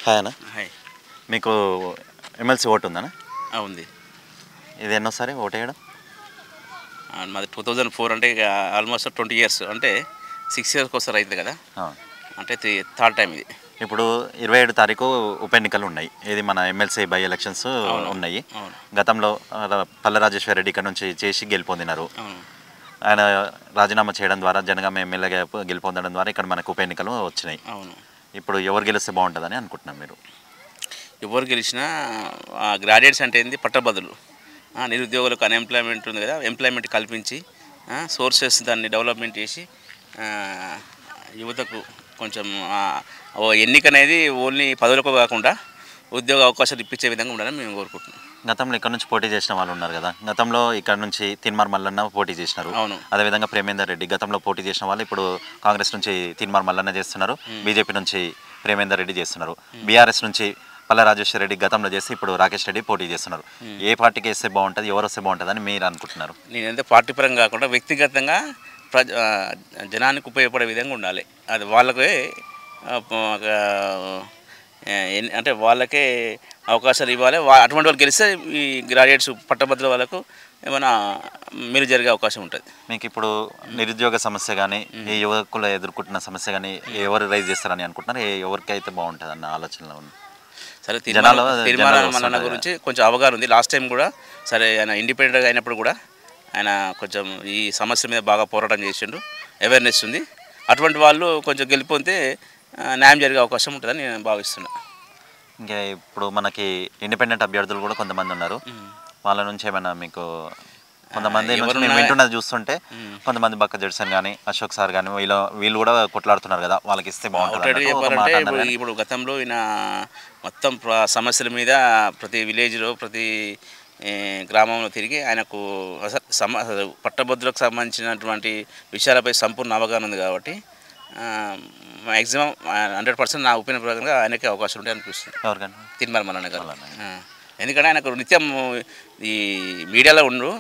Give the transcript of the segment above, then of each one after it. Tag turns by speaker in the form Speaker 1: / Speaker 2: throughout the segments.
Speaker 1: Hi అన్న.
Speaker 2: Hi.
Speaker 1: మీకు MLC vote ఉందన్న?
Speaker 2: ఉంది.
Speaker 1: ఇది ఎన్నోసారి ఓటు వేయడం?
Speaker 2: మాది 2004 అంటే ఇక ఆల్మోస్ట్ 20 ఇయర్స్, అంటే 6 ఇయర్స్కి ఒకసారి అవుతుంది కదా, అంటే థర్డ్ టైం ఇది.
Speaker 1: ఇప్పుడు 27 తారీఖు ఉప ఎన్నికలు ఉన్నాయి. ఇది మన ఎమ్మెల్సీ బై ఎలక్షన్స్ ఉన్నాయి. గతంలో పల్ల రాజేశ్వర రెడ్డి ఇక్కడ నుంచి చేసి గెలుపొందినారు. ఆయన రాజీనామా చేయడం ద్వారా జనగామ ఎమ్మెల్యేగా గెలుపొందడం ద్వారా ఇక్కడ మనకు ఉప ఎన్నికలు వచ్చినాయి. ఇప్పుడు ఎవరు గెలిస్తే బాగుంటుందని అనుకుంటున్నాం మీరు?
Speaker 2: ఎవరు గెలిచినా గ్రాడ్యుయేట్స్ అంటే ఏంది, పట్టభద్రులు, నిరుద్యోగులకు అన్ఎంప్లాయ్మెంట్ ఉంది కదా, ఎంప్లాయ్మెంట్ కల్పించి సోర్సెస్ దాన్ని డెవలప్మెంట్ చేసి యువతకు కొంచెం ఎన్నిక అనేది ఓన్లీ పదవులకు కాకుండా ఉద్యోగ అవకాశాలు ఇప్పించే విధంగా ఉండాలని మేము కోరుకుంటున్నాం.
Speaker 1: గతంలో ఇక్కడ నుంచి పోటీ చేసిన వాళ్ళు ఉన్నారు కదా, గతంలో ఇక్కడ నుంచి తిన్మార్ మల్లన్న పోటీ చేసినారు.
Speaker 2: అవును.
Speaker 1: అదేవిధంగా ప్రేమేందర్ రెడ్డి గతంలో పోటీ చేసిన వాళ్ళు ఇప్పుడు కాంగ్రెస్ నుంచి తిన్మార్ మల్లన్న చేస్తున్నారు, బీజేపీ నుంచి ప్రేమేందర్ రెడ్డి చేస్తున్నారు, బీఆర్ఎస్ నుంచి పల్ల రాజేశ్వర రెడ్డి గతంలో చేసి ఇప్పుడు రాకేష్ రెడ్డి పోటీ చేస్తున్నారు. ఏ పార్టీకి వేస్తే బాగుంటుంది, ఎవరు వస్తే బాగుంటుంది అని మీరు అనుకుంటున్నారు?
Speaker 2: నేనైతే పార్టీ పరంగా కాకుండా వ్యక్తిగతంగా జనానికి ఉపయోగపడే విధంగా ఉండాలి. అది వాళ్ళకే అంటే వాళ్ళకే అవకాశాలు ఇవ్వాలి. అటువంటి వాళ్ళు గెలిస్తే ఈ గ్రాడ్యుయేట్స్ పట్టభద్రుల వాళ్ళకు ఏమైనా మీరు జరిగే అవకాశం ఉంటుంది.
Speaker 1: మీకు ఇప్పుడు నిరుద్యోగ సమస్య కానీ ఈ యువకులు ఎదుర్కొంటున్న సమస్య కానీ ఎవరు రైజ్ చేస్తారని అనుకుంటున్నారు? ఎవరికి అయితే బాగుంటుంది అన్న ఆలోచనలో ఉంది.
Speaker 2: సరే, తిరుమల మల్లన్న గురించి కొంచెం అవగాహన ఉంది. లాస్ట్ టైం కూడా సరే ఆయన ఇండిపెండెంట్గా అయినప్పుడు కూడా ఆయన కొంచెం ఈ సమస్య మీద బాగా పోరాటం చేసిండు, అవేర్నెస్ ఉంది. అటువంటి వాళ్ళు కొంచెం గెలిపోతే న్యాయం జరిగే అవకాశం ఉంటుందని నేను భావిస్తున్నా.
Speaker 1: ఇంకా ఇప్పుడు మనకి ఇండిపెండెంట్ అభ్యర్థులు కూడా కొంతమంది ఉన్నారు. వాళ్ళ నుంచి ఏమైనా మీకు కొంతమంది మేము వింటున్నది చూస్తుంటే కొంతమంది బక్క జడ్సన్ కానీ అశోక్ సార్ కానీ వీళ్ళు కూడా కొట్లాడుతున్నారు కదా, వాళ్ళకి ఇస్తే బాగుంటుంది.
Speaker 2: చెప్పాలంటే ఇప్పుడు గతంలో ఈయన మొత్తం సమస్యల మీద ప్రతి విలేజ్లో ప్రతి గ్రామంలో తిరిగి ఆయనకు పట్టభద్రులకు సంబంధించినటువంటి విషయాలపై సంపూర్ణ అవగాహన ఉంది కాబట్టి మ్యాక్సిమం 100% నా ఒపీనియన్ ప్రకారంగా ఆయనకే అవకాశం ఉంటాయి అనిపిస్తుంది.
Speaker 1: ఎవరికన్నా
Speaker 2: తిరుమల మల్లన్న గారు. ఎందుకంటే ఆయనకు నిత్యం ఈ మీడియాలో ఉండు,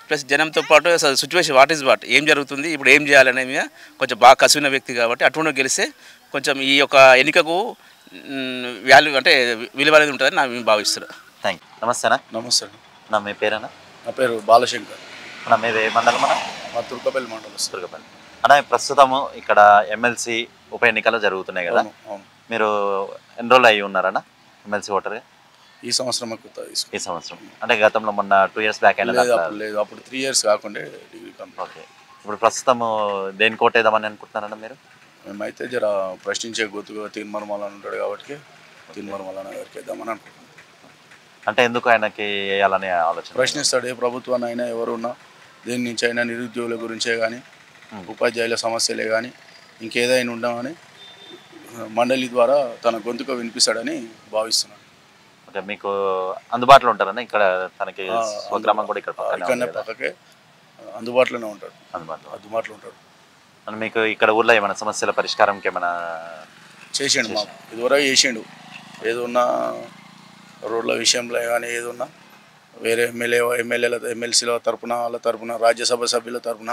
Speaker 2: ప్లస్ జనంతో పాటు సిచ్యువేషన్ వాట్ ఏం జరుగుతుంది, ఇప్పుడు ఏం చేయాలనే మీద కొంచెం బాగా కసివిన వ్యక్తి కాబట్టి అటువంటి గెలిస్తే కొంచెం ఈ యొక్క ఎన్నికకు వాల్యూ అంటే విలువ అనేది ఉంటుందని నేను భావిస్తున్నాను.
Speaker 1: Thank you. నమస్తేనా?
Speaker 3: నమస్తే.
Speaker 1: నా మీ పేరేనా?
Speaker 3: నా పేరు బాలశంకర్.
Speaker 1: అన్న మీది మండలం?
Speaker 3: మా తుర్కపల్లి మండలం.
Speaker 1: తుర్కపల్లి అన్న. ప్రస్తుతము ఇక్కడ ఎమ్మెల్సీ ఉప ఎన్నికలు జరుగుతున్నాయి కదా, మీరు ఎన్రోల్ అయ్యి ఉన్నారన్న ఎమ్మెల్సీ ఓటర్గా?
Speaker 3: ఈ సంవత్సరం
Speaker 1: ఈ సంవత్సరం అంటే గతంలో మొన్న 2 ఇయర్స్ బ్యాక్ అయినా
Speaker 3: లేదు, అప్పుడు 3 ఇయర్స్ కాకుండా డిగ్రీ కంప్లీట్.
Speaker 1: ఓకే. ఇప్పుడు ప్రస్తుతం దేనికి ఓటేద్దామని అనుకుంటున్నారన్న మీరు?
Speaker 3: మేమైతే జర ప్రశ్నించే గుర్తుగా తిరుమల మల్లన్న ఉంటాడు కాబట్టి తిరుమల మల్లన్న గారికి వేద్దామని అనుకుంటున్నాం.
Speaker 1: అంటే ఎందుకు ఆయనకి వేయాలనే ఆలోచన?
Speaker 3: ప్రశ్నిస్తాడు ఏ ప్రభుత్వాన్ని అయినా, ఎవరున్నా దేని నుంచి అయినా, నిరుద్యోగుల గురించే కానీ ఉపాధ్యాయుల సమస్యలే కానీ ఇంకేదైనా ఉండమని మండలి ద్వారా తన గొంతుగా వినిపిస్తాడని భావిస్తున్నాను.
Speaker 1: ఓకే. మీకు అందుబాటులో ఉంటారన్న ఇక్కడ? తనకి స్వగ్రామం కూడా
Speaker 3: ఇక్కడనే పక్కకే అందుబాటులోనే ఉంటాడు. అందుబాటులో ఉంటాడు.
Speaker 1: మీకు ఇక్కడ ఊర్లో ఏమైనా సమస్యల పరిష్కారంకి ఏమైనా
Speaker 3: చేసిండు? మాకు ఇదివరకు చేసిండు. ఏదున్నా రోడ్ల విషయంలో కానీ ఏదున్నా వేరే ఎమ్మెల్యేల తరఫున వాళ్ళ తరఫున రాజ్యసభ సభ్యుల తరఫున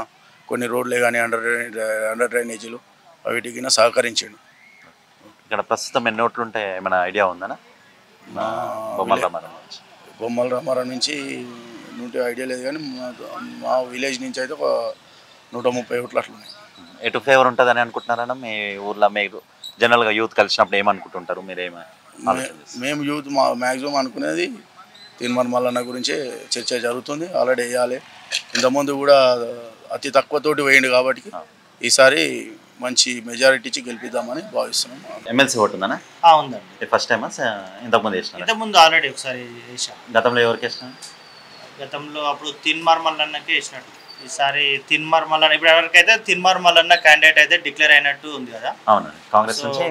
Speaker 3: కొన్ని రోడ్లే కానీ అండర్ డ్రైనేజీలు వీటికి సహకరించిండు.
Speaker 1: ఇక్కడ ప్రస్తుతం ఎన్ని ఓట్లు ఉంటాయి ఏమైనా ఐడియా ఉందనా?
Speaker 3: బొమ్మల రామారావు నుంచి నుండి ఐడియా లేదు కానీ మా విలేజ్ నుంచి అయితే ఒక 130 ఓట్లు అట్లున్నాయి.
Speaker 1: ఎటు ఫేవర్ ఉంటుందని అనుకుంటున్నారన్న మీ ఊర్లో? మీరు జనరల్గా యూత్ కలిసినప్పుడు ఏమనుకుంటుంటారు మీరేమో?
Speaker 3: మేము యూత్ మ్యాక్సిమం అనుకునేది తిరుమల మల్లన్న గురించే చర్చ జరుగుతుంది. ఆల్రెడీ వేయాలి. ఇంతకుముందు కూడా అతి తక్కువతోటి వేయండి కాబట్టి ఈసారి మంచి మెజారిటీ ఇచ్చి గెలిపిద్దామని భావిస్తున్నాం.
Speaker 1: ఎమ్మెల్సీ ఓటు ఉందనా?
Speaker 4: ఉందండి.
Speaker 1: ఫస్ట్ టైమా ఇంతకుముందు వేసిన?
Speaker 4: ఇంతకుముందు ఆల్రెడీ ఒకసారి వేసాం.
Speaker 1: గతంలో ఎవరికి వేసిన?
Speaker 4: గతంలో అప్పుడు తిన్మార్ మల్లన్నకే వేసినట్టు. ఈసారి తిన్మార్ మల్లన్న ఇప్పుడు ఎవరికైతే తిన్మార్ మల్లన్న క్యాండిడేట్ అయితే డిక్లేర్ అయినట్టు ఉంది కదా.
Speaker 1: అవునండి. కాంగ్రెస్ నుంచి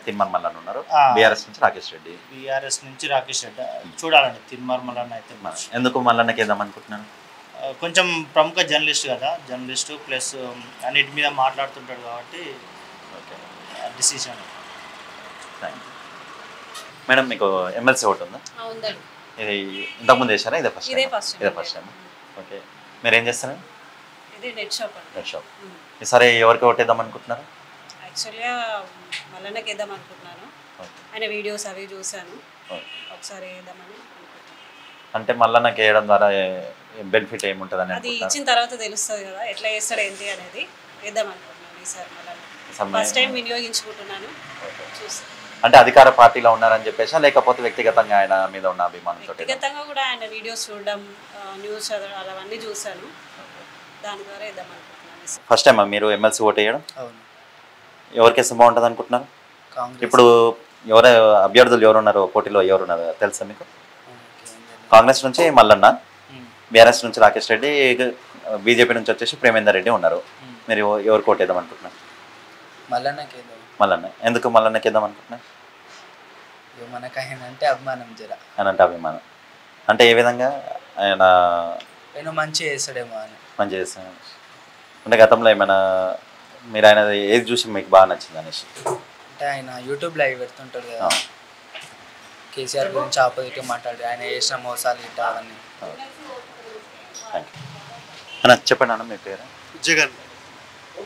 Speaker 1: తిన్మార్ మల్లన్న ఉన్నారు, బీఆర్ఎస్ నుంచి రాకేష్ రెడ్డి.
Speaker 4: బీఆర్ఎస్ నుంచి రాకేష్ రెడ్డి. చూడాలండి తిన్మార్ మల్లన్న అయితే.
Speaker 1: ఎందుకు మల్లన్నకి వేద్దాం అనుకుంటున్నాను?
Speaker 4: కొంచెం ప్రముఖ జర్నలిస్ట్ కదా, జర్నలిస్టు ప్లస్ అన్నిటి మీద మాట్లాడుతుంటాడు కాబట్టి డిసిషన్.
Speaker 1: మేడం మీకు ఎమ్మెల్సీ ఓటు ఉందా? ఇది ఇంతకుముందు వేసారా? ఇదే ఫస్ట్ టైం. ఓకే. మీరు ఏం చేస్తారు?
Speaker 5: Net shop.
Speaker 1: ఈసారి ఎవరికి ఓటేద్దాం అనుకుంటున్నారు?
Speaker 5: యాక్చువల్గా మల్లన్నకి వేద్దాం అనుకుంటున్నాను. ఆయన వీడియోస్ అవి చూశాను, ఒకసారి వేద్దామని అనుకుంటున్నాను.
Speaker 1: అంటే మల్లన్నకి వేయడం ద్వారా బెనిఫిట్ ఏముంటుంది అని
Speaker 5: అది ఇచ్చిన తర్వాత తెలుస్తుంది కదా ఎట్లా చేస్తాడు ఏంటి అనేది, వేద్దాం అనుకుంటున్నాను ఈసారి. మళ్ళీ ఫస్ట్ టైం వినియోగించుకుంటున్నాను, చూస్తాను.
Speaker 1: అంటే అధికార పార్టీలో ఉన్నారని చెప్పేసి లేకపోతే వ్యక్తిగతంగా ఆయన మీద ఉన్న అభిమానంతో?
Speaker 5: వ్యక్తిగతంగా కూడా ఆయన వీడియోస్ చూడడం, న్యూస్ చదవడం అవన్నీ చూశాను, దాని ద్వారా వేద్దాం అనుకుంటున్నాను.
Speaker 1: ఫస్ట్ టైం మీరు ఎమ్మెల్సీ ఓటు వేయడం?
Speaker 6: అవును.
Speaker 1: ఎవరికి ఇస్తే బాగుంటుంది అనుకుంటున్నారు? ఇప్పుడు ఎవరు అభ్యర్థులు ఎవరున్నారు పోటీలో, ఎవరున్నారు తెలుసా మీకు? కాంగ్రెస్ నుంచి మల్లన్న, బీఆర్ఎస్ నుంచి రాకేష్ రెడ్డి, బీజేపీ నుంచి వచ్చేసి ప్రేమేందర్ రెడ్డి ఉన్నారు. మీరు ఎవరికి ఓటు వేద్దాం అనుకుంటున్నారు? మల్లన్న. ఎందుకు మల్లన్నకి వేద్దాం అనుకుంటున్నారు?
Speaker 6: మనకు ఆయన అంటే అభిమానం జర.
Speaker 1: ఆయన అంటే అభిమానం అంటే ఏ విధంగా? ఆయన
Speaker 6: మంచిగా చేస్తాడేమో అని.
Speaker 1: మంచిగా చేస్తాడు అంటే గతంలో ఏమైనా మీరు ఆయన ఏది చూసి మీకు బాగా నచ్చింది అనేసి?
Speaker 6: అంటే ఆయన యూట్యూబ్లో అవి పెడుతుంటాడు కదా, కేసీఆర్ గురించి ఆపోజిట్గా మాట్లాడి ఆయన చేసిన మోసాలు ఇట్లా అవన్నీ.
Speaker 1: అన్న చెప్పండి అన్న, మీ పేరు?
Speaker 7: జగన్.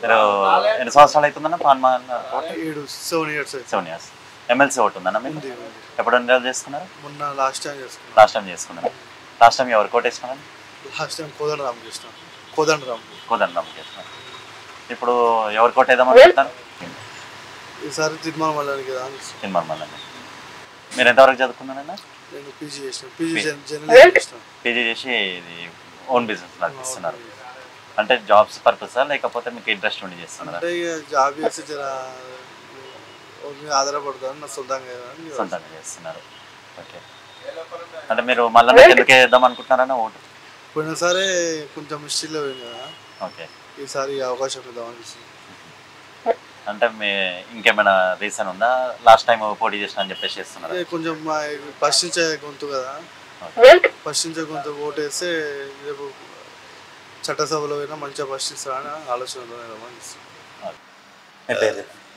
Speaker 1: మీరు ఎన్ని సంవత్సరాలు అవుతుందన్న?
Speaker 7: 7 years.
Speaker 1: 7 years. ఎమ్మెల్సీ ఓటు ఉందన్న మీకు? ఎప్పుడు ఎన్రోల్ చేసుకున్నారు?
Speaker 7: మొన్న లాస్ట్ టైం చేసుకున్నాను.
Speaker 1: లాస్ట్ టైం చేసుకున్నారు. లాస్ట్ టైం ఎవరు కోట్ వేసుకున్నారు?
Speaker 7: లాస్ట్ టైం కోదండరామ్ చేసినాం. కోదండరామ్
Speaker 1: చేస్తున్నారు. ఇప్పుడు ఎవరు కోట్ వేద్దాం అనుకుంటున్నారు?
Speaker 7: ఈసారి తిరుమల మల్లన్న కదా.
Speaker 1: తిరుమల మల్లన్న. మీరు ఎంతవరకు చదువుకున్నారన్న?
Speaker 7: నేను పీజీ చేసిన. పీజీ
Speaker 1: చేసి ఇది ఓన్ బిజినెస్ నడిపిస్తున్నారు. అంటే జాబ్స్ పర్పసా లేకపోతే మీకు ఇంట్రెస్ట్ ఉండి చేస్తున్నారు?
Speaker 7: అంటే జాబ్ చేసి జర ఆధారపడతాను, నా సొంతంగా
Speaker 1: చేస్తున్నారు. ఓకే. అంటే మీరు మళ్ళీ ఎందుకు వేద్దాం అనుకుంటున్నారన్న ఓటు?
Speaker 7: పోయినసారి కొంచెం మిస్టేక్లో పోయింది కదా.
Speaker 1: ఓకే.
Speaker 7: ఈసారి అవకాశం ఇద్దామని.
Speaker 1: అంటే మీ ఇంకేమైనా రీజన్ ఉందా? లాస్ట్ టైం పోటీ చేసిన అని చెప్పేసి చేస్తున్నారు?
Speaker 7: కొంచెం పశ్చించే గొంతు కదా, పశ్చించే గొంతు ఓటు వేస్తే రేపు చట్టసభలో అయినా మంచిగా ప్రశ్నిస్తారని ఆలోచనలో.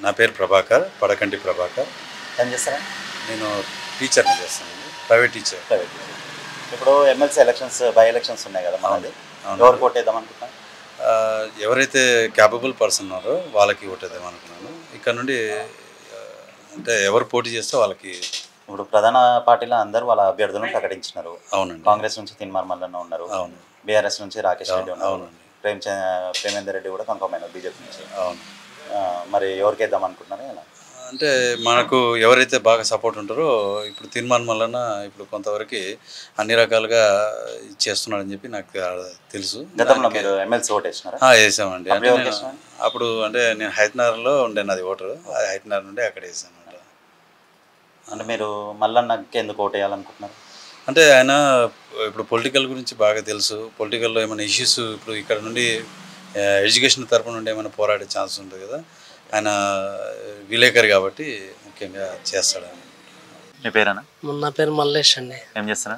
Speaker 8: నా పేరు ప్రభాకర్, పడకంటి ప్రభాకర్.
Speaker 1: ఏం చేస్తారా?
Speaker 8: నేను టీచర్ని చేస్తానండి, ప్రైవేట్ టీచర్.
Speaker 1: ఇప్పుడు ఎమ్మెల్సీ ఎలక్షన్స్, బై ఎలక్షన్స్ ఉన్నాయి కదా మనది, ఎవరు కోటేద్దాం అనుకుంటున్నాను?
Speaker 8: ఎవరైతే క్యాపబుల్ పర్సన్ ఉన్నారో వాళ్ళకి ఓటేద్దాం అనుకున్నాను. ఇక్కడ నుండి అంటే ఎవరు పోటీ చేస్తే వాళ్ళకి.
Speaker 1: ఇప్పుడు ప్రధాన పార్టీలో అందరూ వాళ్ళ అభ్యర్థులను ప్రకటించినారు.
Speaker 8: అవునండి.
Speaker 1: కాంగ్రెస్ నుంచి తిన్మార్ మల్లన్న ఉన్నారు.
Speaker 8: అవును.
Speaker 1: బీఆర్ఎస్ నుంచి రాకేష్ రెడ్డి ఉన్నారు.
Speaker 8: అవునండి.
Speaker 1: ప్రేమేందర్ రెడ్డి కూడా కన్ఫర్మ్ అయినారు బీజేపీ నుంచి.
Speaker 8: అవును.
Speaker 1: మరి ఎవరికి వేద్దాం అనుకుంటున్నారా? ఎలా
Speaker 8: అంటే మనకు ఎవరైతే బాగా సపోర్ట్ ఉంటారో, ఇప్పుడు తిరుమల మల్లన్న ఇప్పుడు కొంతవరకు అన్ని రకాలుగా చేస్తున్నాడని చెప్పి నాకు తెలుసు.
Speaker 1: గతంలో మీరు ఎమ్మెల్సీ ఓటు వేసినారా?
Speaker 8: వేసామండి. అంటే అప్పుడు అంటే నేను హైదరాబాద్లో ఉండే నాది ఓటరు, హైదరాబాద్ నుండి అక్కడ వేసాను.
Speaker 1: అంటే మీరు మల్లన్నకి ఎందుకు ఓటు వేయాలనుకుంటున్నారు?
Speaker 8: అంటే ఆయన ఇప్పుడు పొలిటికల్ గురించి బాగా తెలుసు. పొలిటికల్లో ఏమైనా ఇష్యూస్ ఇప్పుడు ఇక్కడ నుండి ఎడ్యుకేషన్ తరపు నుండి ఏమైనా పోరాడే ఛాన్స్ ఉంటుంది కదా. ఆయన విలేకరి కాబట్టి ముఖ్యంగా చేస్తాడని.
Speaker 1: మీ పేరేనా?
Speaker 9: నా పేరు మల్లేష్ అండి.
Speaker 1: ఏం చేస్తారా?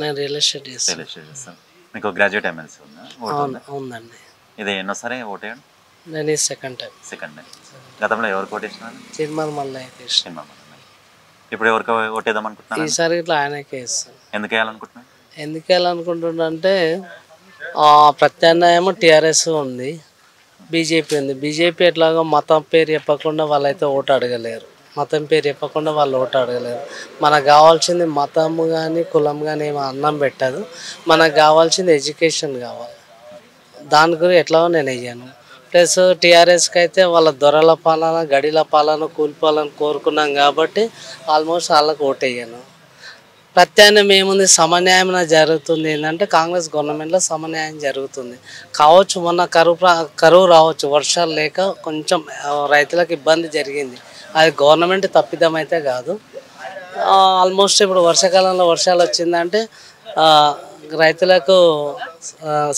Speaker 9: నేను రియల్ ఎస్టేట్ చేస్తాను.
Speaker 1: మీకు గ్రాడ్యుయేట్ ఎమ్మెల్సీ ఉందా?
Speaker 9: ఉందండి.
Speaker 1: ఇది ఎన్నోసారి ఓటు వేయండి?
Speaker 9: నేను సెకండ్ టైం.
Speaker 1: గతంలో ఎవరికి ఓటు వేసినారు?
Speaker 9: తిరుమల మల్లయ్య.
Speaker 1: ఇప్పుడు ఎవరికి ఓటేద్దాం అనుకుంటున్నారు?
Speaker 9: ఈసారి ఇట్లా ఆయనకే ఇస్తాను.
Speaker 1: ఎందుకు వేయాలనుకుంటున్నాను?
Speaker 9: ఎందుకు వేయాలనుకుంటున్నా అంటే ప్రత్యామ్నాయం టీఆర్ఎస్ ఉంది, బీజేపీ ఉంది. బీజేపీ ఎట్లాగో మతం పేరు చెప్పకుండా వాళ్ళైతే ఓటు అడగలేరు, మతం పేరు చెప్పకుండా వాళ్ళు ఓటు అడగలేరు. మనకు కావాల్సింది మతం కానీ కులం కానీ ఏమో అన్నం పెట్టదు, మనకు కావాల్సింది ఎడ్యుకేషన్ కావాలి. దాని గురించి ఎట్లాగో నేను వెయ్యాను. ప్లస్ టీఆర్ఎస్కి అయితే వాళ్ళ దొరల పాలన, గడిల పాలన, కూలిపాలన కోరుకున్నాం కాబట్టి ఆల్మోస్ట్ వాళ్ళకు ఓటు వేయను. ప్రత్యామ్నాయం ఏముంది? సమన్యాయం జరుగుతుంది. ఏంటంటే కాంగ్రెస్ గవర్నమెంట్లో సమన్యాయం జరుగుతుంది కావచ్చు. మొన్న కరువు రావచ్చు, వర్షాలు లేక కొంచెం రైతులకు ఇబ్బంది జరిగింది. అది గవర్నమెంట్ తప్పిదం అయితే కాదు. ఆల్మోస్ట్ ఇప్పుడు వర్షాకాలంలో వర్షాలు వచ్చిందంటే రైతులకు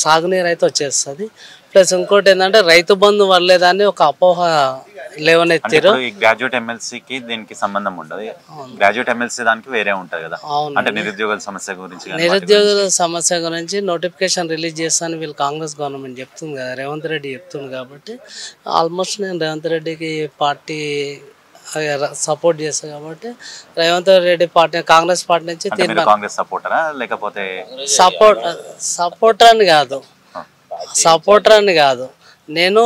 Speaker 9: సాగునీరు అయితే వచ్చేస్తుంది. ప్లస్ ఇంకోటి ఏంటంటే రైతు బంధు వల్లేదాన్ని ఒక అపోహ లేవనెత్తారు.
Speaker 1: గ్రాడ్యుయేట్ ఎమ్మెల్సీకి దీనికి సంబంధం ఉండదు. గ్రాడ్యుయేట్ ఎమ్మెల్సీ దానికి వేరే ఉంటుంది కదా. అంటే నిరుద్యోగుల సమస్య గురించి,
Speaker 9: నిరుద్యోగుల సమస్య గురించి నోటిఫికేషన్ రిలీజ్ చేస్తాను వీళ్ళు కాంగ్రెస్ గవర్నమెంట్ చెప్తుంది కదా, రేవంత్ రెడ్డి చెప్తుంది. కాబట్టి ఆల్మోస్ట్ నేను రేవంత్ రెడ్డికి పార్టీ సపోర్ట్ చేస్తాను. కాబట్టి రేవంత్ రెడ్డి పార్టీ కాంగ్రెస్ పార్టీ నుంచి
Speaker 1: కాంగ్రెస్ సపోర్టరా లేకపోతే
Speaker 9: సపోర్టర్ అని కాదు, నేను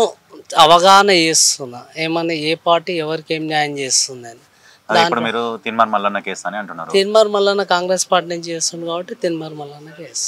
Speaker 9: అవగాహన చేస్తున్నా ఏమన్నా ఏ పార్టీ ఎవరికి ఏం న్యాయం చేస్తుందని.
Speaker 1: ఇప్పుడు మీరు తిన్మార్ మల్లన్న కేసు అని అంటున్నారు.
Speaker 9: తిన్మార్ మల్లన్న కాంగ్రెస్ పార్టీ నుంచి చేస్తుంది కాబట్టి తిన్మార్ మల్లన్న కేసు.